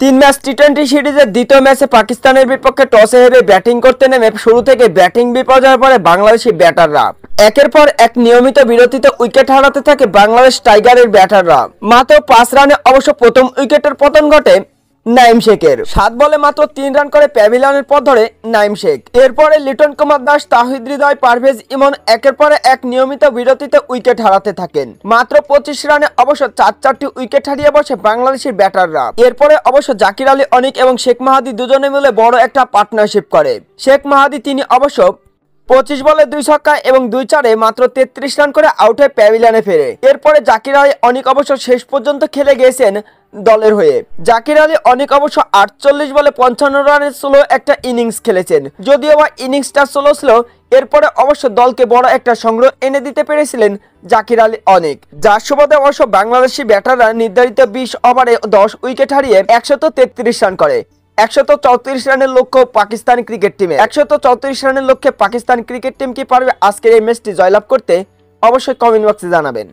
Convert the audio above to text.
তিন ম্যাচ টি-20 সিরিজের দ্বিতীয় ম্যাচে পাকিস্তানের বিপক্ষে টসে হেরে ব্যাটিং করতে নেমে শুরু থেকে ব্যাটিং বিপর্যয়ে পড়ে বাংলাদেশি ব্যাটাররা। একের পর এক নিয়মিত বিরতিতে উইকেট হারাতে থাকে বাংলাদেশ টাইগারের ব্যাটাররা। মাত্র 5 রানে অবশ্য প্রথম উইকেটের পতন ঘটে নাঈম শেখের। 7 বলে মাত্র 3 রান করে প্যাভিলিয়নের পথ ধরে নাঈম শেখ। এরপরে লিটন কুমার দাস, তাহিদ হৃদয়, পারভেজ ইমন একের পর এক নিয়মিত বিরতিতে উইকেট হারাতে থাকেন। মাত্র 25 রানে অবশ্য 4টি উইকেট হারিয়ে বসে বাংলাদেশের ব্যাটাররা। এরপরে অবশ্য জাকির আলী অনিক এবং শেখ মাহাদি দুজনে মিলে বড় একটা পার্টনারশিপ করে। শেখ মাহাদি তিনি অবশ্য 25 বলে 2 ছক্কা এবং 2 চারে মাত্র 33 রান করে আউট হয়ে প্যাভিলিয়নে ফেরে। এরপরে জাকির আলী অনিক অবশ্য শেষ পর্যন্ত খেলে গিয়েছেন দলের হয়ে। জাকির আলী অনিক অবশ্য 48 বলে 55 রানের স্লো একটা ইনিংস খেলেছেন। যদিও বা ইনিংসটা স্লো ছিল, এরপরে অবশ্য দলকে বড় একটা সংগ্রহ এনে দিতে পেরেছিলেন জাকির আলী অনিক, যার সুবাদে অবশ্য বাংলাদেশি ব্যাটাররা নির্ধারিত 20 ওভারে 10 উইকেট হারিয়ে 133 রান করে। 134 রানের লক্ষ্য পাকিস্তান ক্রিকেট টিমে। 134 রানের লক্ষ্যে পাকিস্তান ক্রিকেট টিম কি পারবে আজকের এই ম্যাচটি জয়লাভ করতে? অবশ্যই কমেন্ট বক্সে জানাবেন।